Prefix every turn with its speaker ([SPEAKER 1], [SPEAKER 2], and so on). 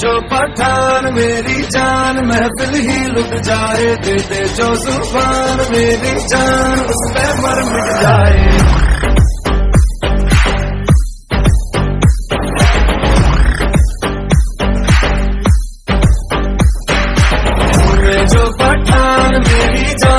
[SPEAKER 1] जो पठान मेरी जान महफिल ही लुट जाए, दे दे जो जुबान मेरी जान उस पे मर मिट जाए। जो पठान मेरी जान